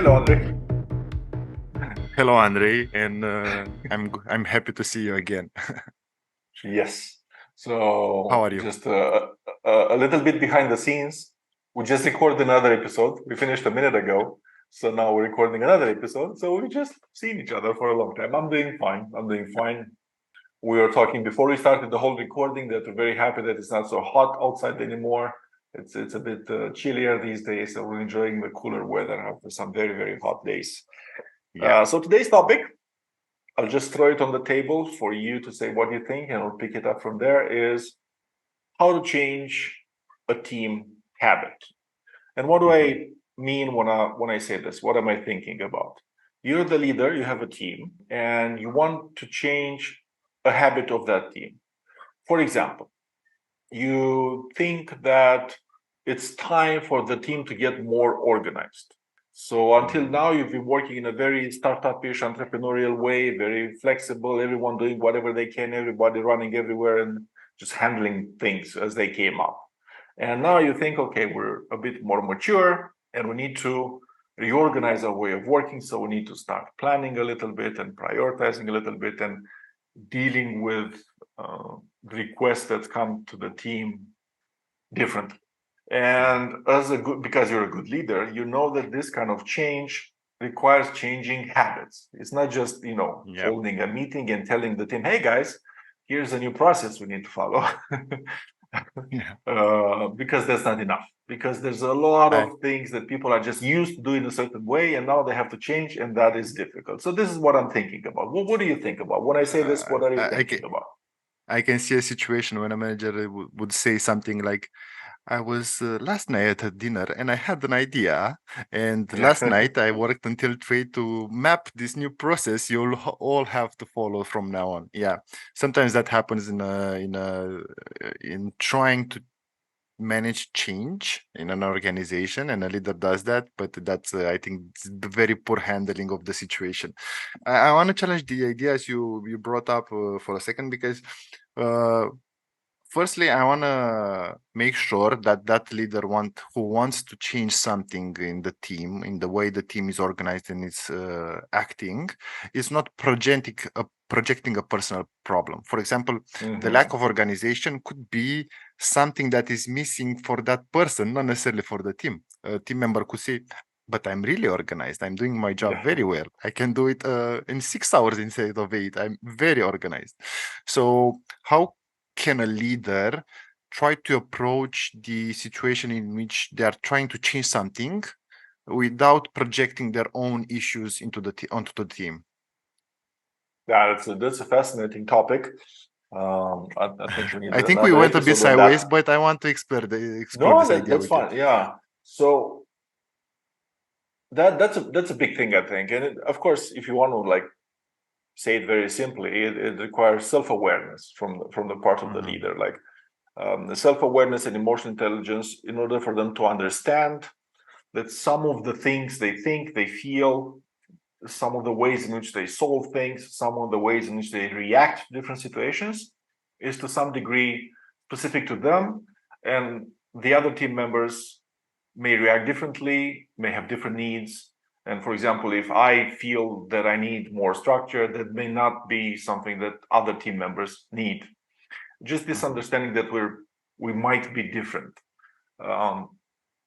Hello, Andre. Hello, Andre, and I'm happy to see you again. Yes. How So are you? just a little bit behind the scenes. We just recorded another episode. We finished a minute ago. So now we're recording another episode. So we just seen each other for a long time. I'm doing fine. I'm doing fine. We were talking before we started the whole recording that we're very happy that it's not so hot outside anymore. It's a bit chillier these days. So we're enjoying the cooler weather after some very, very hot days. Yeah. So today's topic, I'll just throw it on the table for you to say what you think, and I'll pick it up from there, is how to change a team habit. And what do hmm I mean when I say this? What am I thinking about? You're the leader, you have a team, and you want to change a habit of that team. For example, you think that it's time for the team to get more organized. So until hmm now, you've been working in a very startup-ish entrepreneurial way, very flexible, everyone doing whatever they can, everybody running everywhere and just handling things as they came up. And now you think, okay, we're a bit more mature and we need to reorganize our way of working. So we need to start planning a little bit and prioritizing a little bit and dealing with requests that come to the team differently. And as a good, because you're a good leader, you know that this kind of change requires changing habits. It's not just, Yep. holding a meeting and telling the team, hey guys, here's a new process we need to follow. Yeah. Because that's not enough. Because there's a lot I, of things that people are just used to doing a certain way, and now they have to change, and that is difficult. So this is what I'm thinking about. What do you think about when I say this? What are you I thinking can about? I can see a situation when a manager would say something like, "I was last night at dinner and I had an idea, and Yeah. last night I worked until 3 to map this new process you'll all have to follow from now on." Yeah, sometimes that happens in trying to manage change in an organization, and a leader does that, but that's I think it's the very poor handling of the situation. I want to challenge the ideas you brought up for a second, because uh, firstly I want to make sure that that leader who wants to change something in the team, in the way the team is organized and is acting, is not projecting a personal problem. For example, the lack Hmm. of organization could be something that is missing for that person, not necessarily for the team. A team member could say, but I'm really organized. I'm doing my job Yeah. very well. I can do it in 6 hours instead of 8. I'm very organized. So how can a leader try to approach the situation in which they are trying to change something without projecting their own issues onto the team? Yeah, that's a fascinating topic. I think we need I think we another went a bit episode on sideways, that. but I want to explore No, this idea that's with you. fine. Yeah. So that's a big thing, I think. And of course, if you want to like say it very simply, it requires self-awareness from the part of the hmm leader, like the self-awareness and emotional intelligence, in order for them to understand that some of the things they think, they feel, some of the ways in which they solve things, some of the ways in which they react to different situations is to some degree specific to them. And the other team members may react differently, may have different needs. And for example, if I feel that I need more structure, that may not be something that other team members need. Just this hmm understanding that we might be different. Um,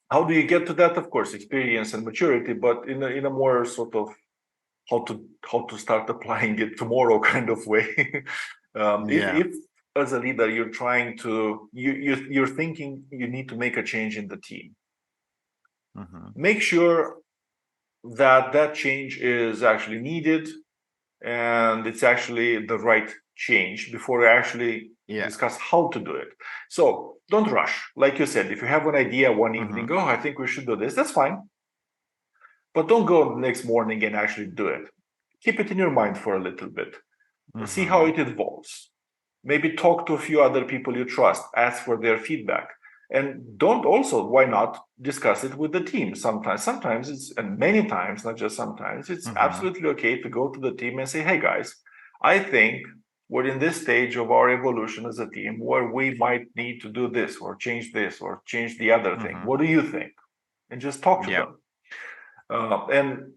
how do you get to that? Of course, experience and maturity, but in a more sort of how to start applying it tomorrow kind of way. Yeah. If as a leader you're trying to you're thinking you need to make a change in the team, hmm make sure that that change is actually needed and it's actually the right change before we actually Yeah. discuss how to do it. So don't rush. Like you said, if you have an idea one evening, hmm oh, I think we should do this, that's fine. But don't go the next morning and actually do it. Keep it in your mind for a little bit. See how hmm it evolves. Maybe talk to a few other people you trust, ask for their feedback. And don't also, why not, discuss it with the team sometimes. Sometimes it's, and many times, not just sometimes, it's hmm absolutely okay to go to the team and say, hey guys, I think we're in this stage of our evolution as a team where we might need to do this or change the other thing. hmm What do you think? And just talk to Yeah. them. And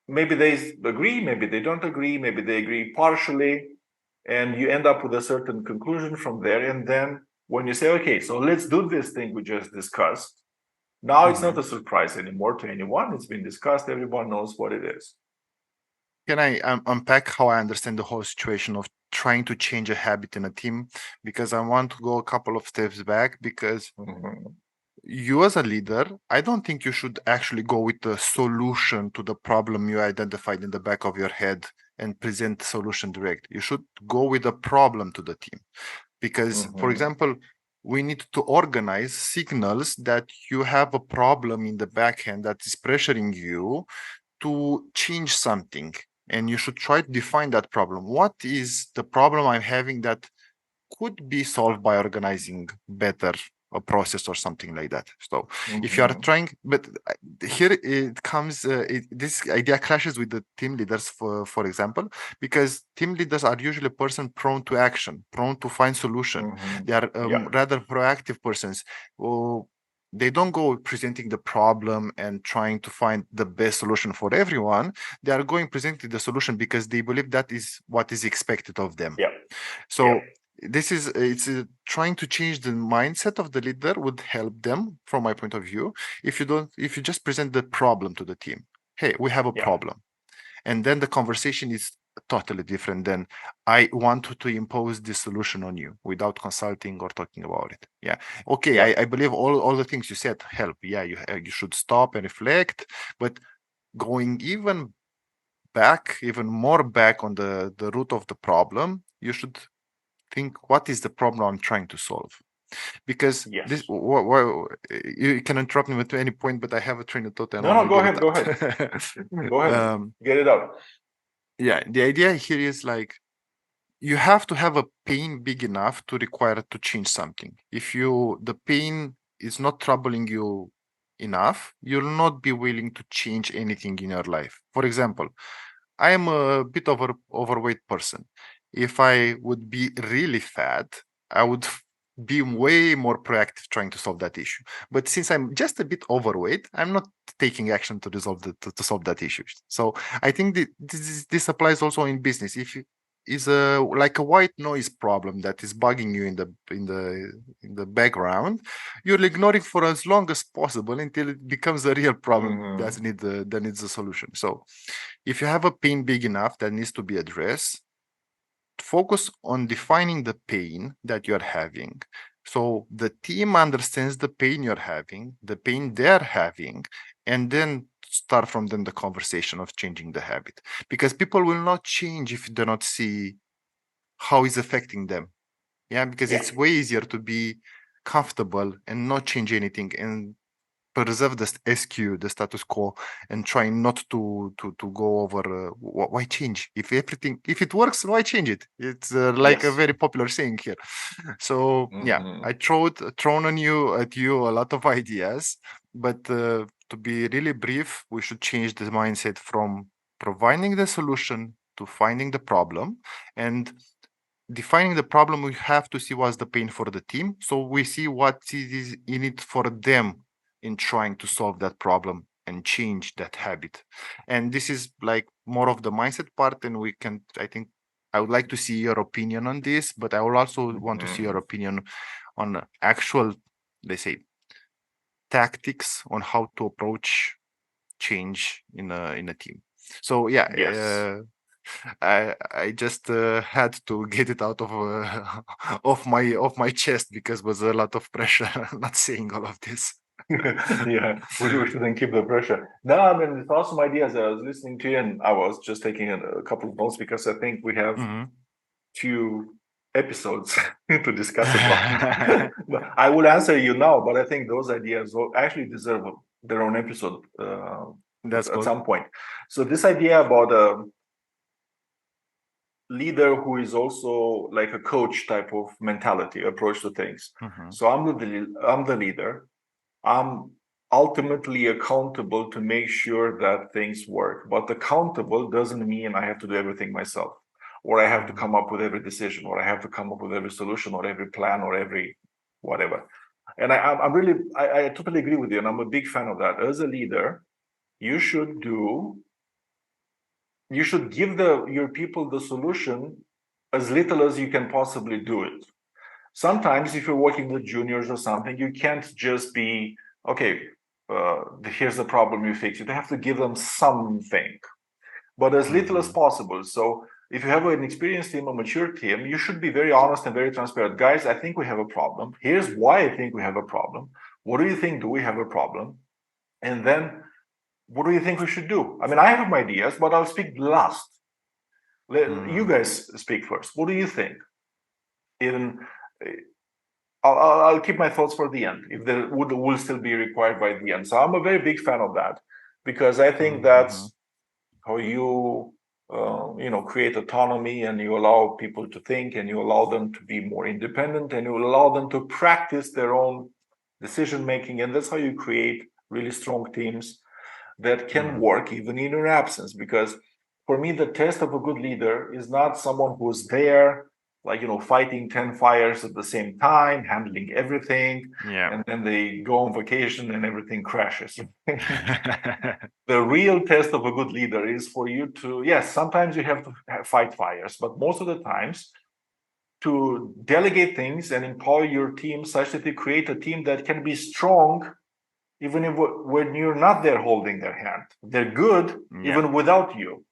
maybe they agree, maybe they don't agree, maybe they agree partially, and you end up with a certain conclusion from there. And then when you say, okay, so let's do this thing we just discussed, now it's not a surprise anymore to anyone. It's been discussed, everyone knows what it is. Can I unpack how I understand the whole situation of trying to change a habit in a team? Because I want to go a couple of steps back, because you as a leader, I don't think you should actually go with the solution to the problem you identified in the back of your head and present the solution direct. You should go with a problem to the team. Because, for example, we need to organize signals that you have a problem in the back end that is pressuring you to change something. And you should try to define that problem. What is the problem I'm having that could be solved by organizing better a process or something like that? So if you are trying, but here it comes, this idea clashes with the team leaders, for example, because team leaders are usually a person prone to action, prone to find solution. They are rather proactive persons. They don't go presenting the problem and trying to find the best solution for everyone. They are going presenting the solution because they believe that is what is expected of them. So this is, it's trying to change the mindset of the leader would help them, from my point of view. If you just present the problem to the team, hey, we have a problem, and then the conversation is totally different than I want to impose this solution on you without consulting or talking about it. Okay, I believe all the things you said help. You should stop and reflect, but going even more back on the root of the problem, you should think, what is the problem I'm trying to solve? Because this, you can interrupt me at any point, but I have a train of thought and I want to go get ahead, go ahead, get it out. The idea here is like, you have to have a pain big enough to require to change something. If the pain is not troubling you enough, you'll not be willing to change anything in your life. For example, I am a bit overweight person. If I would be really fat, I would be way more proactive trying to solve that issue. But since I'm just a bit overweight, I'm not taking action to resolve to solve that issue. So I think this applies also in business. If you is like a white noise problem that is bugging you in the background, you'll ignore it for as long as possible until it becomes a real problem that needs a solution. So if you have a pain big enough that needs to be addressed, focus on defining the pain that you're having. So the team understands the pain you're having, the pain they're having, and then start from them the conversation of changing the habit. Because people will not change if they not see how it's affecting them. Because it's way easier to be comfortable and not change anything and preserve the SQ, the status quo, and try not to go over why change if if it works, why change it? It's like a very popular saying here. So I thrown at you a lot of ideas, but to be really brief, we should change the mindset from providing the solution to finding the problem. And defining the problem, we have to see what's the pain for the team, so we see what is in it for them in trying to solve that problem and change that habit. And this is like more of the mindset part, and we can, I think, I would like to see your opinion on this, but I will also want to see your opinion on actual, let's say, tactics on how to approach change in a team. So I just had to get it out of of my chest, because was a lot of pressure not saying all of this. We shouldn't keep the pressure. No, I mean, it's awesome ideas. I was listening to you and I was just taking a couple of notes because I think we have 2 episodes to discuss about. I will answer you now, but I think those ideas will actually deserve their own episode at some point. So this idea about a leader who is also like a coach type of mentality approach to things. So I'm the leader. I'm ultimately accountable to make sure that things work. But accountable doesn't mean I have to do everything myself, or I have to come up with every decision, or I have to come up with every solution, or every plan, or every whatever. And I totally agree with you, and I'm a big fan of that. As a leader, you should give your people the solution as little as you can possibly do it. Sometimes if you're working with juniors or something, you can't just be, okay, here's the problem, you fix it. You have to give them something, but as little as possible. So if you have an experienced team, a mature team, you should be very honest and very transparent. Guys, I think we have a problem. Here's why I think we have a problem. What do you think? Do we have a problem? And then what do you think we should do? I mean, I have my ideas, but I'll speak last. You guys speak first. What do you think? Even I'll keep my thoughts for the end, if there will still be required by the end. So I'm a very big fan of that, because I think that's how you create autonomy, and you allow people to think, and you allow them to be more independent, and you allow them to practice their own decision making, and that's how you create really strong teams that can work even in your absence. Because for me, the test of a good leader is not someone who's there, like, fighting 10 fires at the same time, handling everything, and then they go on vacation and everything crashes. The real test of a good leader is for you to, yes, sometimes you have to fight fires, but most of the times to delegate things and empower your team such that you create a team that can be strong even if when you're not there holding their hand. They're good even without you.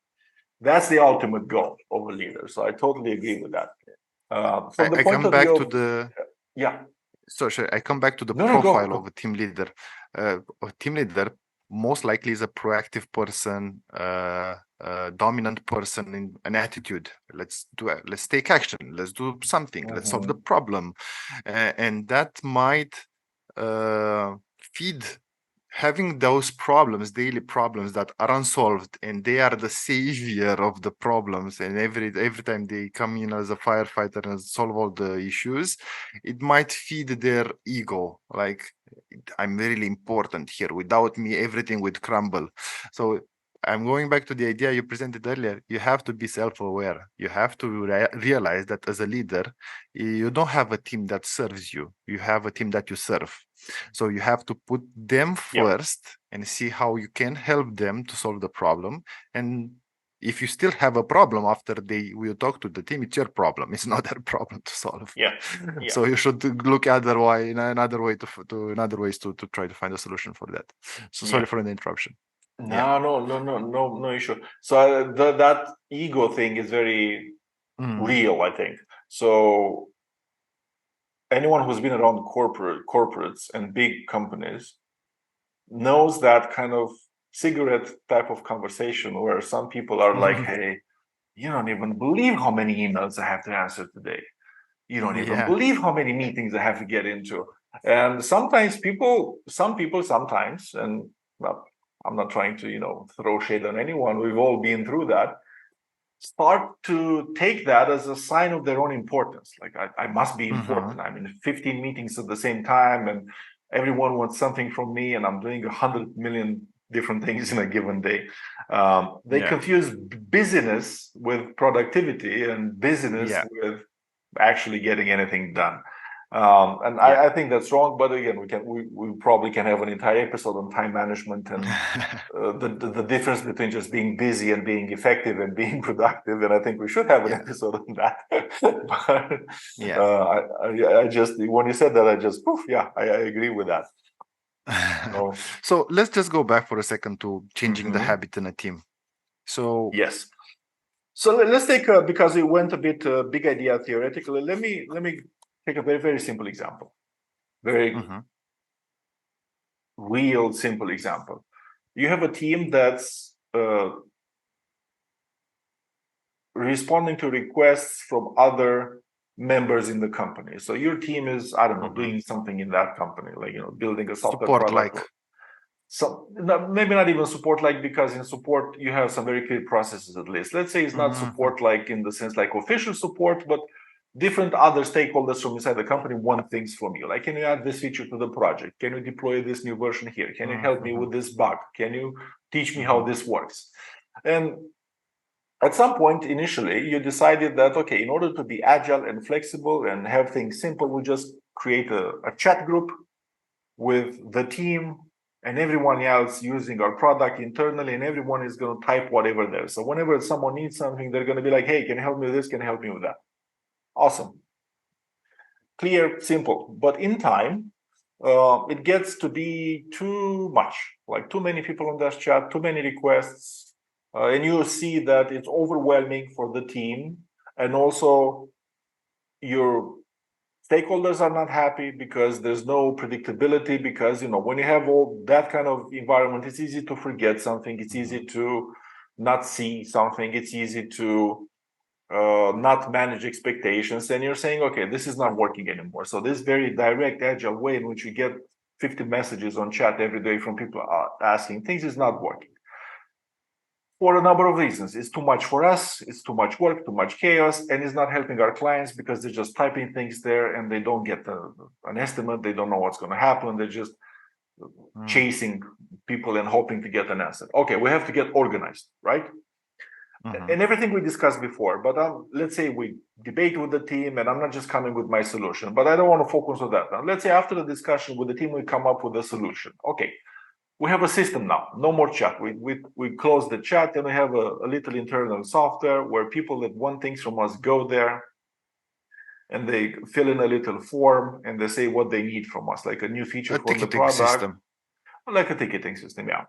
That's the ultimate goal of a leader. So I totally agree with that. From the point of view, I come back to the profile of a team leader. A team leader most likely is a proactive person, dominant person in an attitude. Let's take action. Let's do something. Let's solve the problem, and that might feed having those problems, daily problems that are unsolved, and they are the savior of the problems. And every time they come in as a firefighter and solve all the issues, it might feed their ego. Like, I'm really important here. Without me, everything would crumble. So I'm going back to the idea you presented earlier. You have to be self-aware. You have to realize that as a leader, you don't have a team that serves you. You have a team that you serve. So you have to put them first and see how you can help them to solve the problem. And if you still have a problem after they will talk to the team, it's your problem. It's not their problem to solve. So you should look another ways to try to find a solution for that. So sorry for the interruption. No issue. So that ego thing is very real, I think. So anyone who's been around corporates and big companies knows that kind of cigarette type of conversation where some people are like, hey, you don't even believe how many emails I have to answer today. You don't even believe how many meetings I have to get into. And sometimes some people sometimes, and well, I'm not trying to, throw shade on anyone. We've all been through that. Start to take that as a sign of their own importance. Like, I must be important. I'm in 15 meetings at the same time, and everyone wants something from me, and I'm doing 100 million different things in a given day. They confuse busyness with productivity, and busyness with actually getting anything done. I think that's wrong, but again, we probably can have an entire episode on time management and the difference between just being busy and being effective and being productive. And I think we should have an episode on that. But I just, when you said that, I agree with that. So let's just go back for a second to changing the habit in a team. So yes. So let's take because it went a bit big idea theoretically. Let me take a very, very simple example. Very real simple example. You have a team that's responding to requests from other members in the company. So your team is, I don't know, doing something in that company, like, building a software product. So maybe not even support like, because in support you have some very clear processes at least. Let's say it's not support like in the sense like official support, but different other stakeholders from inside the company want things from you. Like, can you add this feature to the project? Can you deploy this new version here? Can you help me with this bug? Can you teach me how this works? And at some point initially, you decided that, okay, in order to be agile and flexible and have things simple, we'll just create a chat group with the team and everyone else using our product internally, and everyone is going to type whatever there. So whenever someone needs something, they're going to be like, hey, can you help me with this? Can you help me with that? Awesome. Clear, simple. But in time, it gets to be too much, like too many people on that chat, too many requests, and you see that it's overwhelming for the team, and also your stakeholders are not happy because there's no predictability, because when you have all that kind of environment, it's easy to forget something, it's easy to not see something, it's easy to not manage expectations, and you're saying, okay, this is not working anymore. So this very direct, agile way in which you get 50 messages on chat every day from people asking things is not working. For a number of reasons. It's too much for us, it's too much work, too much chaos, and it's not helping our clients because they're just typing things there and they don't get an estimate, they don't know what's going to happen, they're just chasing people and hoping to get an answer. Okay, we have to get organized, right? And everything we discussed before, but let's say we debate with the team, and I'm not just coming with my solution, but I don't want to focus on that. Now, let's say after the discussion with the team, we come up with a solution. Okay, we have a system now, no more chat. We close the chat, and we have a little internal software where people that want things from us go there, and they fill in a little form, and they say what they need from us, like a new feature for the product. System. Like a ticketing system, yeah.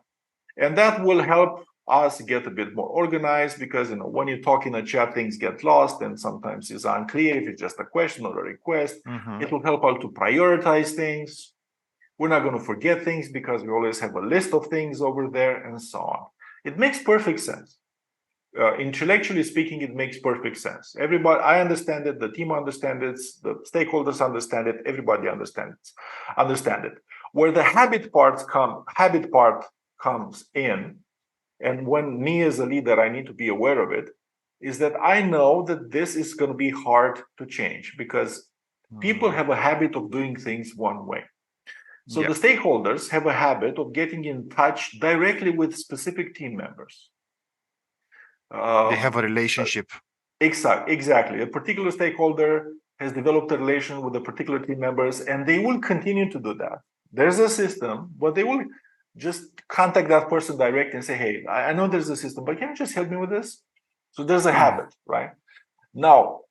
And that will help us get a bit more organized, because when you talk in a chat, things get lost, and sometimes it's unclear if it's just a question or a request. It will help us to prioritize things. We're not going to forget things because we always have a list of things over there, and so on. It makes perfect sense. Intellectually speaking, it makes perfect sense. Everybody, I understand it, the team understands it, the stakeholders understand it, everybody understand it. Where the habit part comes in, and when me as a leader, I need to be aware of it, is that I know that this is going to be hard to change, because people have a habit of doing things one way. So the stakeholders have a habit of getting in touch directly with specific team members. They have a relationship. Exactly. A particular stakeholder has developed a relation with the particular team members, and they will continue to do that. There's a system, but they will just contact that person directly and say, hey, I know there's a system, but can you just help me with this? So there's a habit, right? Now,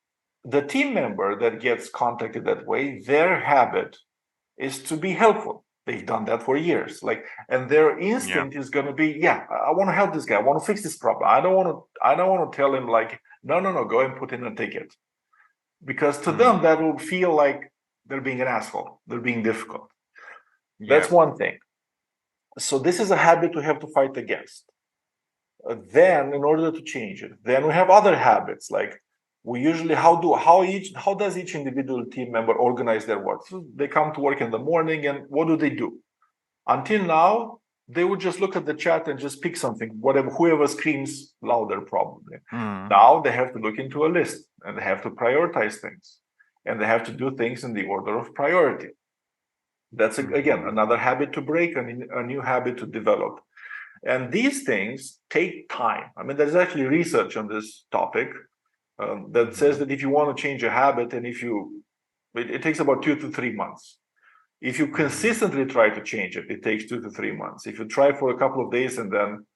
the team member that gets contacted that way, their habit is to be helpful. They've done that for years. And their instinct is going to be, I want to help this guy. I want to fix this problem. I don't want to tell him no, go and put in a ticket. Because to them, that will feel like they're being an asshole. They're being difficult. That's one thing. So this is a habit we have to fight against. Then, in order to change it, then we have other habits, like we usually how does each individual team member organize their work? So they come to work in the morning, and what do? Until now, they would just look at the chat and just pick something, whoever screams louder, probably. Now they have to look into a list, and they have to prioritize things, and they have to do things in the order of priority. That's again another habit to break, a new habit to develop. And these things take time. I mean, there's actually research on this topic that says that if you want to change a habit, and it takes about 2 to 3 months. If you consistently try to change it, it takes 2 to 3 months. If you try for a couple of days and then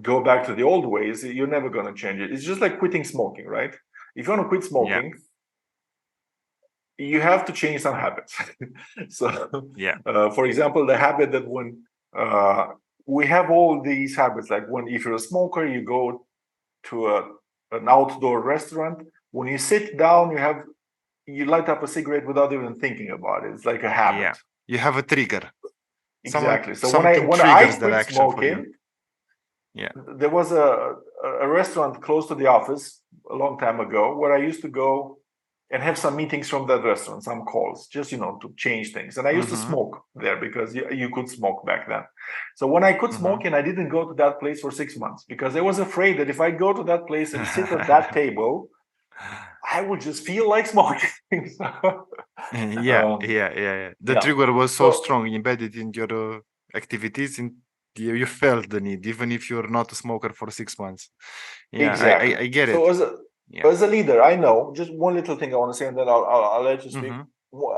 go back to the old ways, you're never going to change it. It's just like quitting smoking, right? If you want to quit smoking, you have to change some habits. So, for example, the habit that when we have all these habits, like if you're a smoker, you go to an outdoor restaurant. When you sit down, you light up a cigarette without even thinking about it. It's like a habit. Yeah, you have a trigger. Exactly. So when I quit smoking, there was a restaurant close to the office a long time ago where I used to go and have some meetings from that restaurant, some calls, just to change things. And I used to smoke there because you could smoke back then. So when I quit smoking, I didn't go to that place for 6 months, because I was afraid that if I go to that place and sit at that table, I would just feel like smoking. The trigger was so strong, embedded in your activities, and you felt the need, even if you're not a smoker for 6 months. Exactly. I get it. So as a leader, I know, just one little thing I want to say, and then I'll let you speak.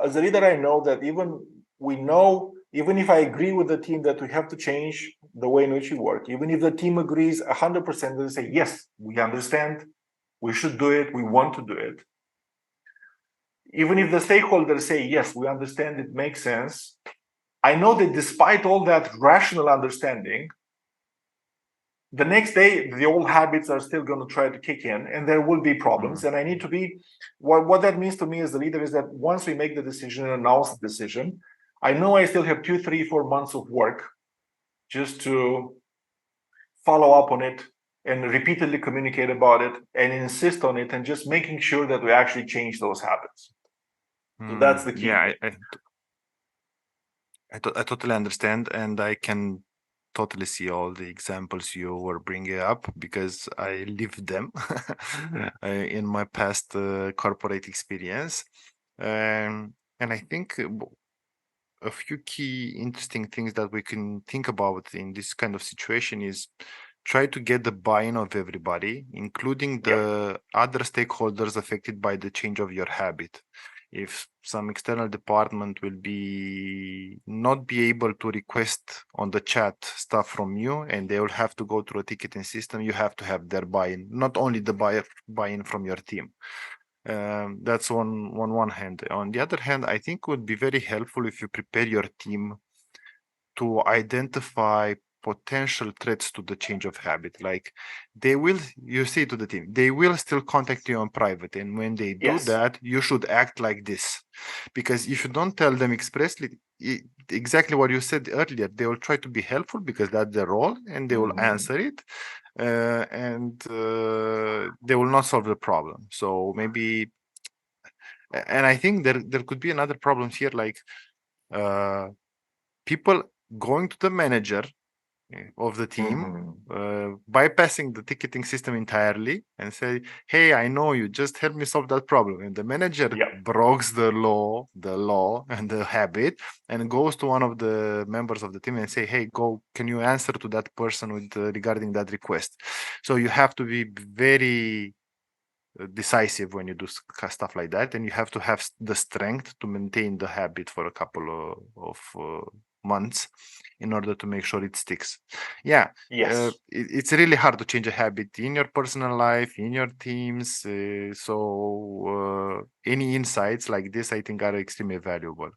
As a leader, I know that we know Even if I agree with the team that we have to change the way in which we work, even if the team agrees 100%, they say, yes, we understand, we should do it, we want to do it. Even if the stakeholders say, yes, we understand, it makes sense, I know that despite all that rational understanding, the next day, the old habits are still going to try to kick in and there will be problems. And I need to be, what that means to me as the leader is that once we make the decision and announce the decision, I know I still have 2, 3, 4 months of work just to follow up on it and repeatedly communicate about it and insist on it and just making sure that we actually change those habits. So that's the key. Yeah, I totally understand, and I can totally see all the examples you were bringing up because I lived them in my past corporate experience. And I think a few key interesting things that we can think about in this kind of situation is try to get the buy-in of everybody, including the other stakeholders affected by the change of your habit. If some external department will be not be able to request on the chat stuff from you and they will have to go through a ticketing system, you have to have their buy-in, not only the buy-in from your team. That's on one hand. On the other hand, I think it would be very helpful if you prepare your team to identify potential threats to the change of habit. Like you say to the team, they will still contact you on private. And when they do that, you should act like this. Because if you don't tell them expressly exactly what you said earlier, they will try to be helpful because that's their role and they will answer it. And they will not solve the problem. So maybe, and I think there could be another problem here, like people going to the manager of the team, bypassing the ticketing system entirely and say, hey, I know you, just help me solve that problem. And the manager breaks the law and the habit and goes to one of the members of the team and say, hey, can you answer to that person with regarding that request? So you have to be very decisive when you do stuff like that, and you have to have the strength to maintain the habit for a couple of months in order to make sure it sticks. It's really hard to change a habit in your personal life, in your teams, so any insights like this I think are extremely valuable.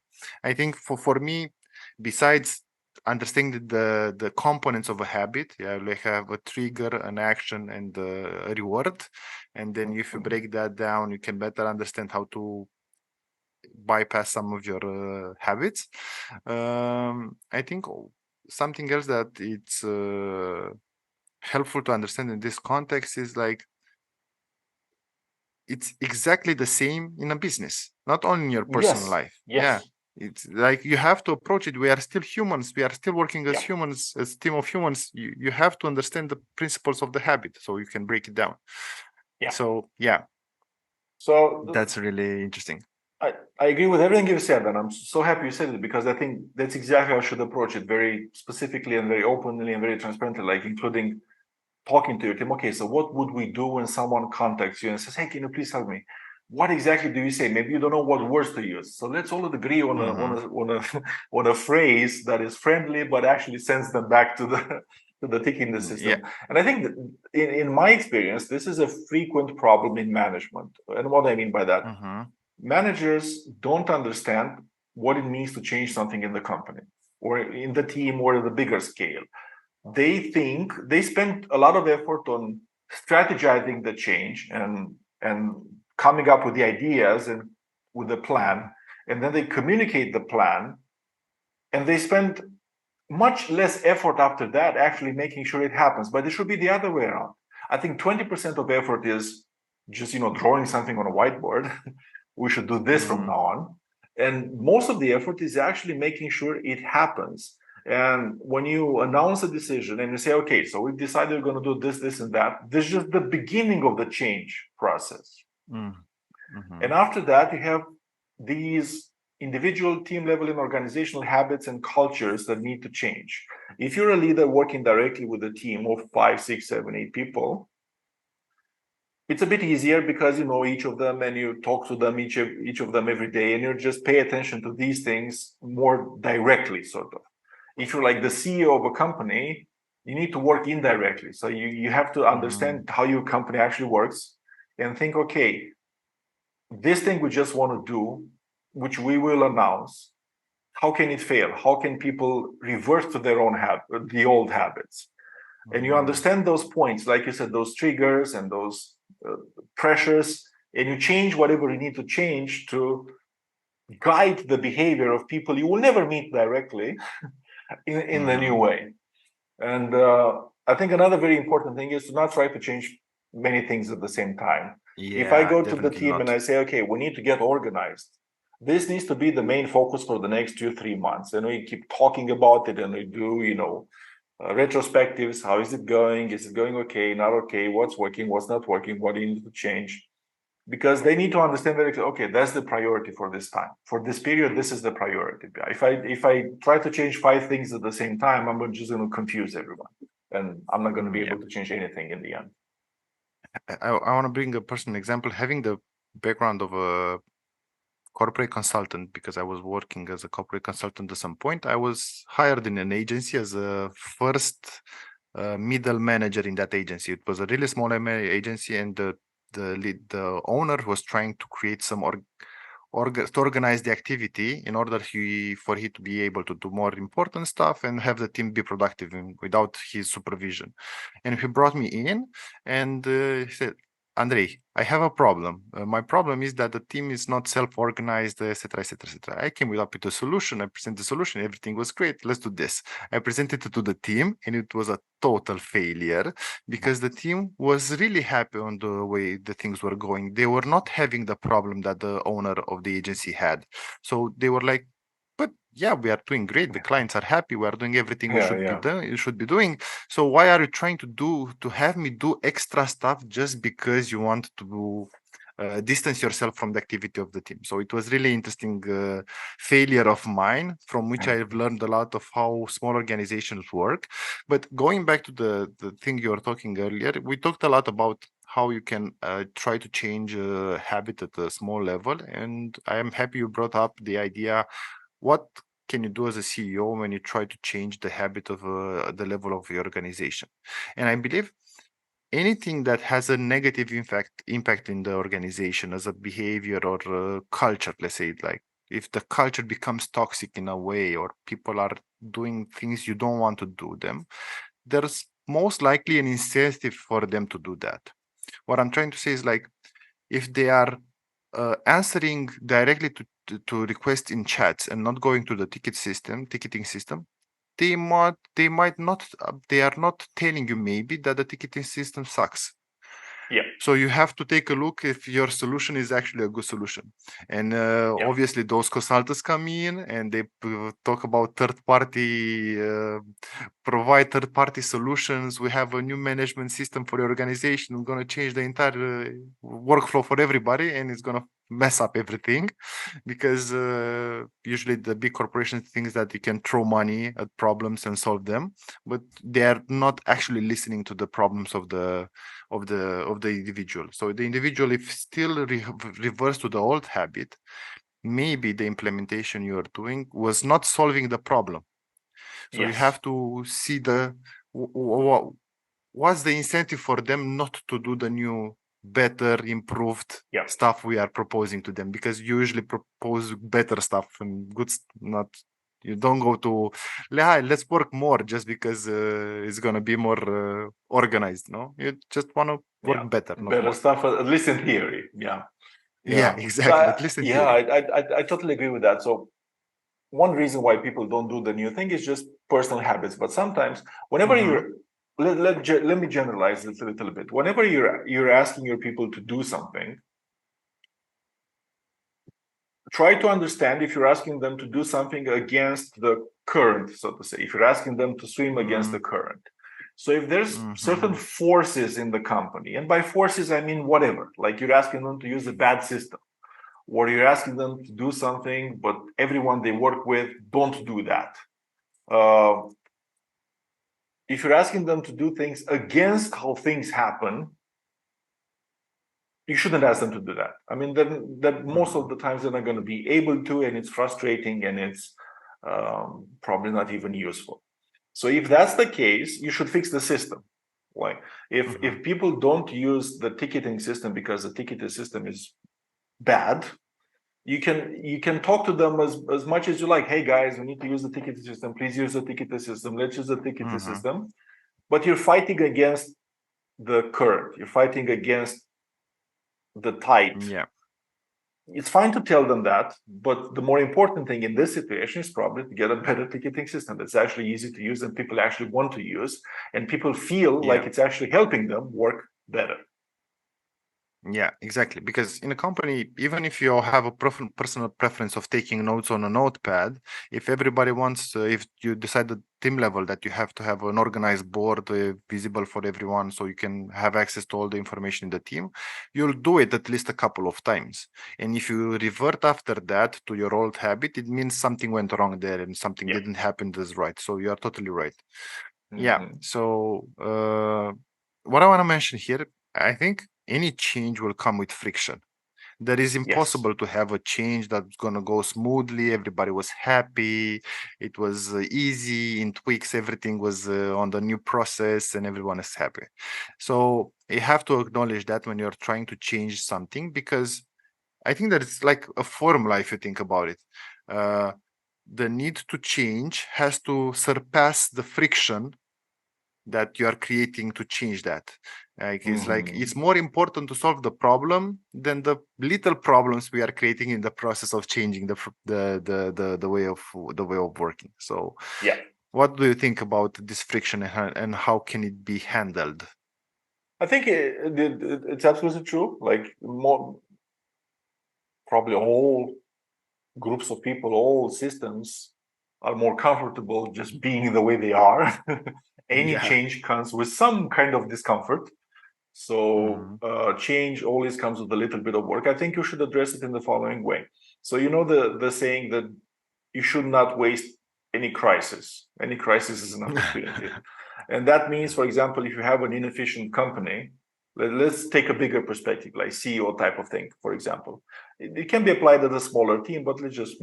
I think for me, besides understanding the components of a habit, like have a trigger, an action, and a reward, and then if you break that down, you can better understand how to bypass some of your habits. I think something else that it's helpful to understand in this context is like it's exactly the same in a business, not only in your personal life. It's like you have to approach it. We are still humans. We are still working as humans, as a team of humans. You have to understand the principles of the habit so you can break it down. So that's really interesting. I agree with everything you've said, and I'm so happy you said it because I think that's exactly how I should approach it, very specifically and very openly and very transparently, like including talking to your team. Okay, so what would we do when someone contacts you and says, hey, can you please help me? What exactly do you say? Maybe you don't know what words to use. So let's all agree on on a phrase that is friendly, but actually sends them back to the ticking system. And I think that in my experience, this is a frequent problem in management. And what I mean by that, managers don't understand what it means to change something in the company or in the team or at the bigger scale. They think they spend a lot of effort on strategizing the change and coming up with the ideas and with the plan, and then they communicate the plan, and they spend much less effort after that actually making sure it happens. But it should be the other way around. I think 20% of effort is just drawing something on a whiteboard. We should do this from now on, and most of the effort is actually making sure it happens. And when you announce a decision and you say, okay, so we've decided we're going to do this, this, and that, this is just the beginning of the change process. And after that, you have these individual, team level, and organizational habits and cultures that need to change. If you're a leader working directly with a team of 5, 6, 7, 8 people, it's a bit easier because you know each of them and you talk to them each of them every day, and you just pay attention to these things more directly, sort of. If you're like the CEO of a company, you need to work indirectly. So you have to understand how your company actually works and think, okay, this thing we just want to do, which we will announce, how can it fail? How can people revert to their own the old habits? And you understand those points, like you said, those triggers and those pressures, and you change whatever you need to change to guide the behavior of people you will never meet directly in the new way. And I think another very important thing is to not try to change many things at the same time. If I Yeah, go to the definitely team and not. I say, okay, we need to get organized, this needs to be the main focus for the next 2-3 months, and we keep talking about it, and we do, retrospectives. How is it going? Is it going okay? Not okay? What's working? What's not working? What do you need to change? Because they need to understand that, okay, that's the priority for this time. For this period, this is the priority. If I try to change 5 things at the same time, I'm just going to confuse everyone, and I'm not going to be Yeah. able to change anything in the end. I want to bring a personal example. Having the background of a corporate consultant, because I was working as a corporate consultant at some point, I was hired in an agency as a first middle manager in that agency. It was a really small agency, and the owner was trying to create some to organize the activity in order for he to be able to do more important stuff and have the team be productive without his supervision. And he brought me in, and he said, Andrei, I have a problem. My problem is that the team is not self-organized, etc., etc., etc. I came up with a solution. I presented the solution. Everything was great. Let's do this. I presented it to the team, and it was a total failure because the team was really happy on the way the things were going. They were not having the problem that the owner of the agency had. So they were like, but yeah, we are doing great. The clients are happy. We are doing everything we should be doing. So why are you trying to have me do extra stuff just because you want to distance yourself from the activity of the team? So it was really interesting failure of mine, from which I've learned a lot of how small organizations work. But going back to the thing you were talking earlier, we talked a lot about how you can try to change a habit at a small level. And I am happy you brought up the idea, what can you do as a CEO when you try to change the habit of the level of your organization? And I believe anything that has a negative impact in the organization as a behavior or a culture, let's say, like if the culture becomes toxic in a way, or people are doing things you don't want to do them, there's most likely an incentive for them to do that. What I'm trying to say is, like, if they are answering directly to requests in chats and not going to the ticketing system, they might not, they are not telling you maybe that the ticketing system sucks. Yeah. So you have to take a look if your solution is actually a good solution. And obviously those consultants come in and they talk about provide third-party solutions. We have a new management system for the organization. We're going to change the entire workflow for everybody, and it's going to mess up everything, because usually the big corporations think that you can throw money at problems and solve them, but they are not actually listening to the problems of the individual. So the individual, if still reverts to the old habit, maybe the implementation you are doing was not solving the problem. So you have to see what's the incentive for them not to do the new, better, improved stuff we are proposing to them, because you usually propose better stuff and good, not, you don't go to let's work more just because it's going to be more organized. No, you just want to work better, not Better more. stuff, at least in theory. Yeah, exactly. At least in theory. I totally agree with that. So one reason why people don't do the new thing is just personal habits. But sometimes, whenever let me generalize this a little bit. Whenever you're asking your people to do something, try to understand if you're asking them to do something against the current, so to say. If you're asking them to swim against the current. So if there's certain forces in the company, and by forces I mean whatever, like you're asking them to use a bad system, or you're asking them to do something, but everyone they work with don't do that. If you're asking them to do things against how things happen, you shouldn't ask them to do that. I mean, then that most of Mhm. the times they're not going to be able to, and it's frustrating, and it's probably not even useful. So if that's the case, you should fix the system. Like if Mhm. people don't use the ticketing system because the ticketing system is bad, you can talk to them as much as you like. Hey guys, we need to use the ticketing system. Please use the ticketing system. Let's use the ticketing Mhm. system. But you're fighting against the current. You're fighting against the tide. Yeah. It's fine to tell them that, but the more important thing in this situation is probably to get a better ticketing system that's actually easy to use and people actually want to use, and people feel Yeah. like it's actually helping them work better. Yeah, exactly. Because in a company, even if you have a personal preference of taking notes on a notepad, if everybody wants, if you decide at team level that you have to have an organized board visible for everyone so you can have access to all the information in the team, you'll do it at least a couple of times. And if you revert after that to your old habit, it means something went wrong there and something Yeah. didn't happen as right. So you are totally right. Yeah. Mhm. So what I want to mention here, I think any change will come with friction. That is Yes. impossible to have a change that's gonna go smoothly. Everybody was happy. It was easy. In tweaks, everything was on the new process, and everyone is happy. So you have to acknowledge that when you're trying to change something, because I think that it's like a formula if you think about it. Uh, the need to change has to surpass the friction that you are creating to change that. Like it's Mhm. more important to solve the problem than the little problems we are creating in the process of changing the way of working. So Yeah. what do you think about this friction and how can it be handled? I think it's absolutely true. Like more, probably all groups of people, all systems are more comfortable just being the way they are. Any Yeah. change comes with some kind of discomfort. So Hmm. change always comes with a little bit of work. I think you should address it in the following way. So you know the saying that you should not waste any crisis. Any crisis is an opportunity. And that means, for example, if you have an inefficient company, let's take a bigger perspective, like CEO type of thing, for example. It can be applied at a smaller team, but let's just,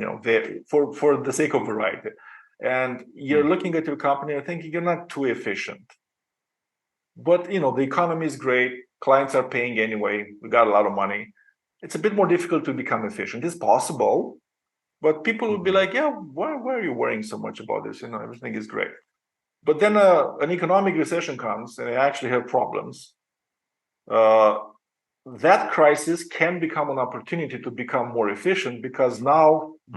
for the sake of variety. And you're looking at your company and thinking you're not too efficient. But the economy is great, clients are paying anyway, we got a lot of money. It's a bit more difficult to become efficient. It's possible, but people will be Hmm. like, yeah, why are you worrying so much about this? Everything is great. But then an economic recession comes and they actually have problems. Uh, that crisis can become an opportunity to become more efficient because now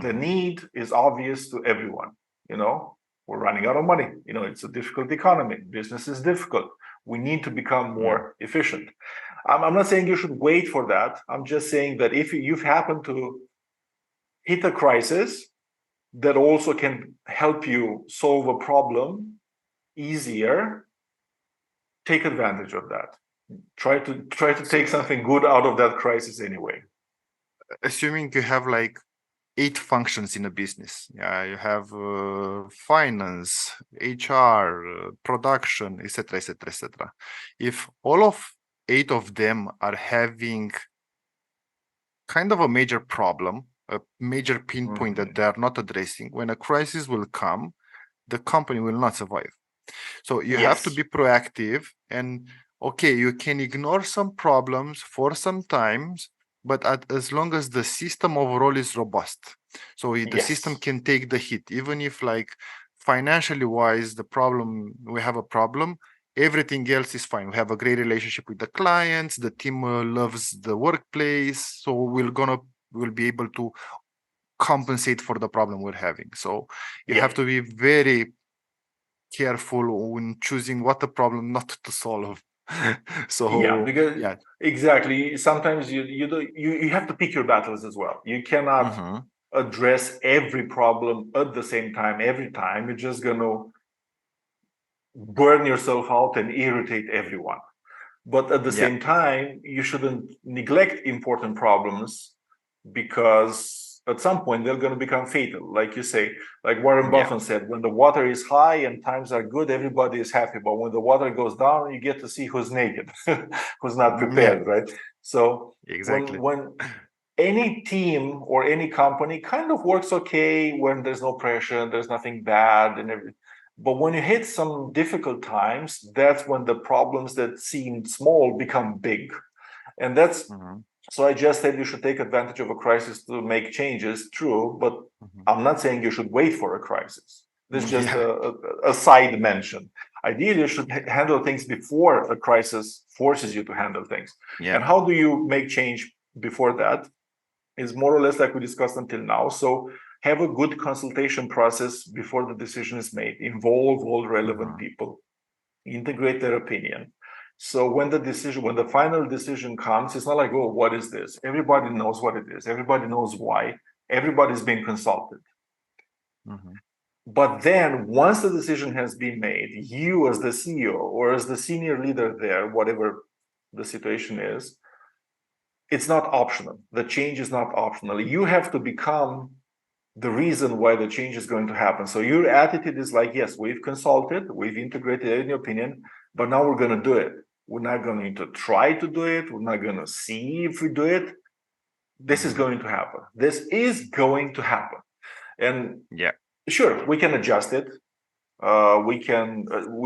the Hmm. need is obvious to everyone. You know, we're running out of money. It's a difficult economy. Business is difficult. We need to become Yeah. more efficient. I'm not saying you should wait for that. I'm just saying that if you've happened to hit a crisis that also can help you solve a problem easier, take advantage of that. Try to So take something good out of that crisis anyway. assuming you have like 8 functions in a business. Yeah, you have finance, HR, production, etc., etc., etc. If all of 8 of them are having kind of a major problem, a major pinpoint that Mhm. they are not addressing, when a crisis will come, the company will not survive. So you have to Yes. be proactive and okay, you can ignore some problems for some times, but as long as the system overall is robust. So the system Yes. can take the hit, even if like financially wise, we have a problem, everything else is fine. We have a great relationship with the clients, the team loves the workplace. So we'll be able to compensate for the problem we're having. So you Yeah. have to be very careful when choosing what the problem not to solve. Yeah. So Because yeah. exactly. Sometimes you have to pick your battles as well. You cannot Hmm. address every problem at the same time every time. You're just gonna burn yourself out and irritate everyone. But at the Yeah. same time, you shouldn't neglect important problems because at some point they're going to become fatal. Like you say, like Warren Yeah. Buffett said, when the water is high and times are good, everybody is happy. But when the water goes down, you get to see who's naked, who's not Yeah. prepared, right? So Exactly. when any team or any company kind of works okay when there's no pressure, there's nothing bad and everything. But when you hit some difficult times, that's when the problems that seem small become big. And that's Mhm, so I just said you should take advantage of a crisis to make changes, true, but mhm. I'm not saying you should wait for a crisis. This is just Yeah, a side mention. Ideally, you should handle things before a crisis forces you to handle things. yeah. And how do you make change before that? Is more or less like we discussed until now. So have a good consultation process before the decision is made. Involve all relevant Mhm. people, integrate their opinion. So when the final decision comes, it's not like, oh, what is this? Everybody knows what it is. Everybody knows why. Everybody's being consulted. Mhm. But then once the decision has been made, you as the CEO or as the senior leader there, whatever the situation is, it's not optional. The change is not optional. You have to become the reason why the change is going to happen. So your attitude is like, yes, we've consulted, we've integrated any opinion, but now we're going to do it. We're not going to try to do it. We're not going to see if we do it. This is Mhm. going to happen. This is going to happen. And Yeah, sure, we can adjust it.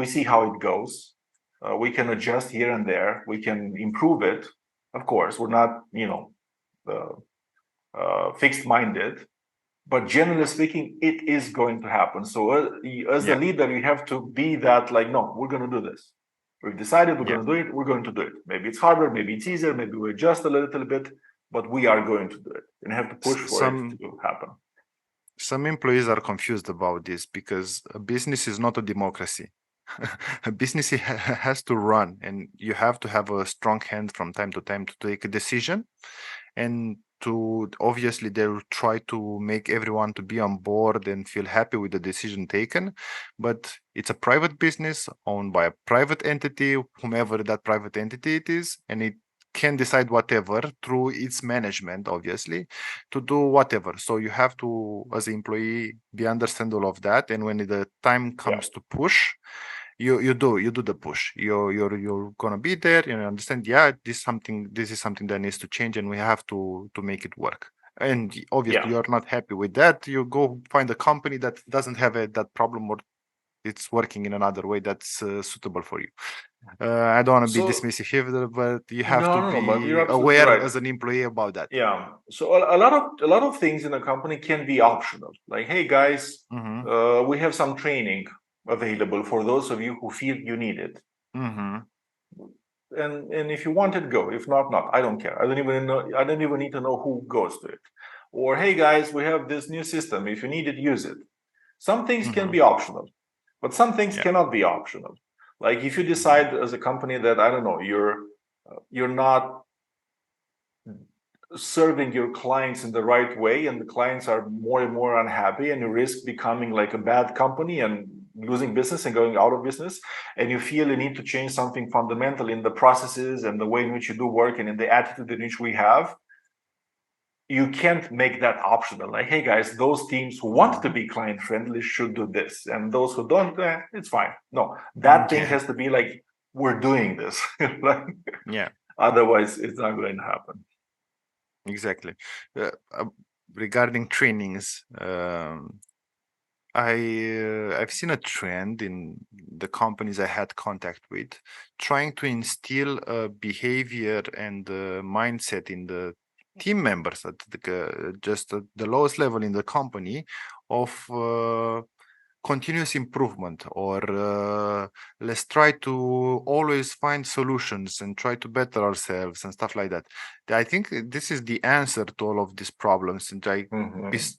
We see how it goes. We can adjust here and there. We can improve it. Of course, we're not, fixed minded, but generally speaking, it is going to happen. So as the yeah, leader, you have to be that like, no, we're going to do this. We've decided we're yeah. going to do it. We're going to do it. Maybe it's harder, maybe it's easier, maybe we adjust a little bit, but we are going to do it and have to push for it Some to happen. employees are confused about this because a business is not a democracy. A business has to run, and you have to have a strong hand from time to time to take a decision, and to obviously they'll try to make everyone to be on board and feel happy with the decision taken. But it's a private business owned by a private entity, whomever that private entity it is, and it can decide whatever through its management, obviously, to do whatever. So you have to, as an employee, be understandable of that. And when the time Yeah. comes to push, you do the push. You're gonna be there. You understand? Yeah, this is something that needs to change, and we have to make it work. And obviously, Yeah. you're not happy with that. You go find a company that doesn't have that problem, or it's working in another way that's suitable for you. I don't want to be So dismissive here, but you have no, to no, no, but you're be absolutely aware right. as an employee about that. Yeah. So a lot of things in a company can be optional. Like, hey guys, Mm-hmm. we have some training available for those of you who feel you need it. Mm-hmm. And if you want it, go. If not, not. I don't care. I don't even need to know who goes to it. Or hey guys, we have this new system. If you need it, use it. Some things can Mm-hmm. be optional, but some things Yeah. cannot be optional. Like if you Mm-hmm. decide as a company that I don't know, you're not serving your clients in the right way, and the clients are more and more unhappy, and you risk becoming like a bad company and losing business and going out of business, and you feel you need to change something fundamental in the processes and the way in which you do work and in the attitude in which we have. You can't make that optional. Like, hey guys, those teams who want Mm-hmm. to be client friendly should do this, and those who don't, it's fine. No, that thing Yeah. has to be like, we're doing this. Like, Yeah. otherwise it's not going to happen. Exactly. Uh, uh, Regarding trainings, I've seen a trend in the companies I had contact with, trying to instill a behavior and mindset in the team members at just at the lowest level in the company of continuous improvement, or let's try to always find solutions and try to better ourselves and stuff like that. I think this is the answer to all of these problems. And Mhm.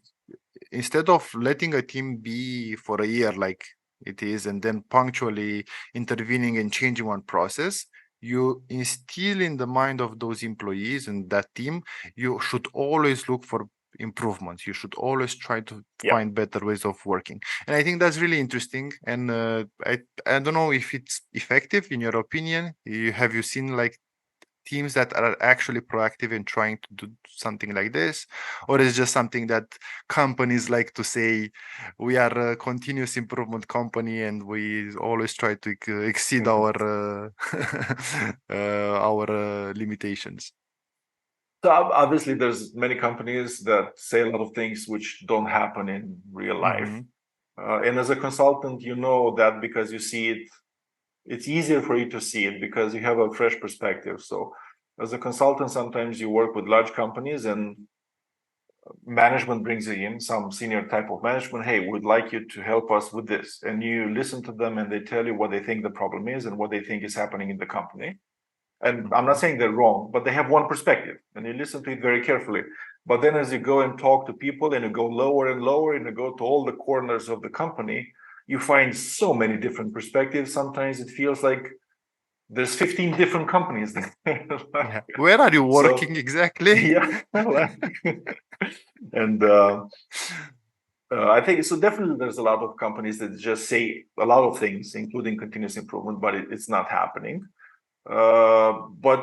instead of letting a team be for a year like it is, and then punctually intervening and changing one process, you instill in the mind of those employees and that team, you should always look for improvements. You should always try to Yeah. find better ways of working. And I think that's really interesting. And I don't know if it's effective in your opinion. Have you seen like teams that are actually proactive in trying to do something like this, or is just something that companies like to say, we are a continuous improvement company and we always try to exceed Mhm. our our limitations? So obviously, there's many companies that say a lot of things which don't happen in real life. And as a consultant, you know that because you see it, it's easier for you to see it because you have a fresh perspective. So as a consultant, sometimes you work with large companies and management brings you in, some senior type of management. Hey, we'd like you to help us with this. And you listen to them and they tell you what they think the problem is and what they think is happening in the company. And I'm not saying they're wrong, but they have one perspective and you listen to it very carefully. But then as you go and talk to people and you go lower and lower and you go to all the corners of the company, you find so many different perspectives. Sometimes it feels like there's 15 different companies. Yeah. Where are you So, working exactly? yeah. And I think so. Definitely, there's a lot of companies that just say a lot of things, including continuous improvement, but it's not happening. But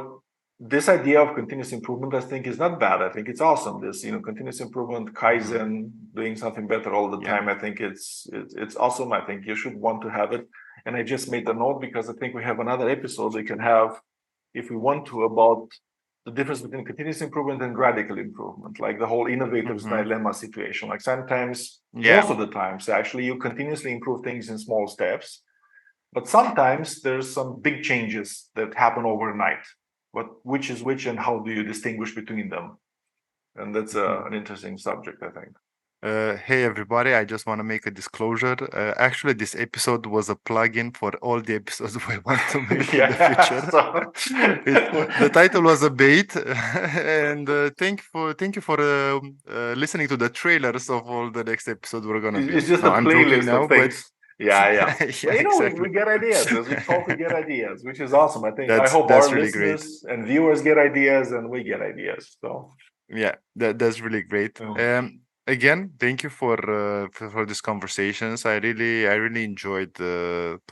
this idea of continuous improvement, I think, is not bad. I think it's awesome. This, continuous improvement, Kaizen, doing something better all the time. I think it's awesome. I think you should want to have it. And I just made the note because I think we have another episode we can have, if we want to, about the difference between continuous improvement and radical improvement, like the whole innovator's dilemma situation. Like sometimes, most of the times, actually, you continuously improve things in small steps. But sometimes there's some big changes that happen overnight. But which is which and how do you distinguish between them? And that's an interesting subject, I think. Hey everybody, I just want to make a disclosure. Actually, this episode was a plug-in for all the episodes we want to make in the future. The title was a bait, and thank you for listening to the trailers of all the next episodes we're gonna be. It's just No, a I'm joking playlist now, of things. Yeah. yeah, But exactly. we get ideas. As we talk, we get ideas, which is awesome. I That's hope that's our really great. listeners and viewers get ideas and we get ideas. So Yeah, that's really great. Again, thank you for these conversations. I really enjoyed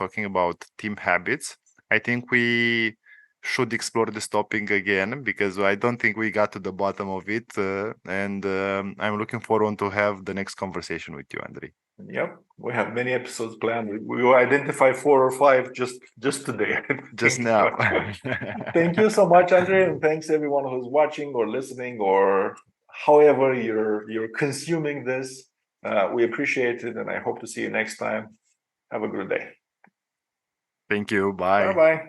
talking about team habits. I think we should explore this topic again because I don't think we got to the bottom of it, and I'm looking forward to have the next conversation with you, Andrei. yep, we have many episodes planned. We will identify 4 or 5 just today. I Just think. now. Thank you so much, Andre, and thanks everyone who's watching or listening or however you're consuming this. We appreciate it, and I hope to see you next time. Have a good day. Thank you. Bye Bye. bye.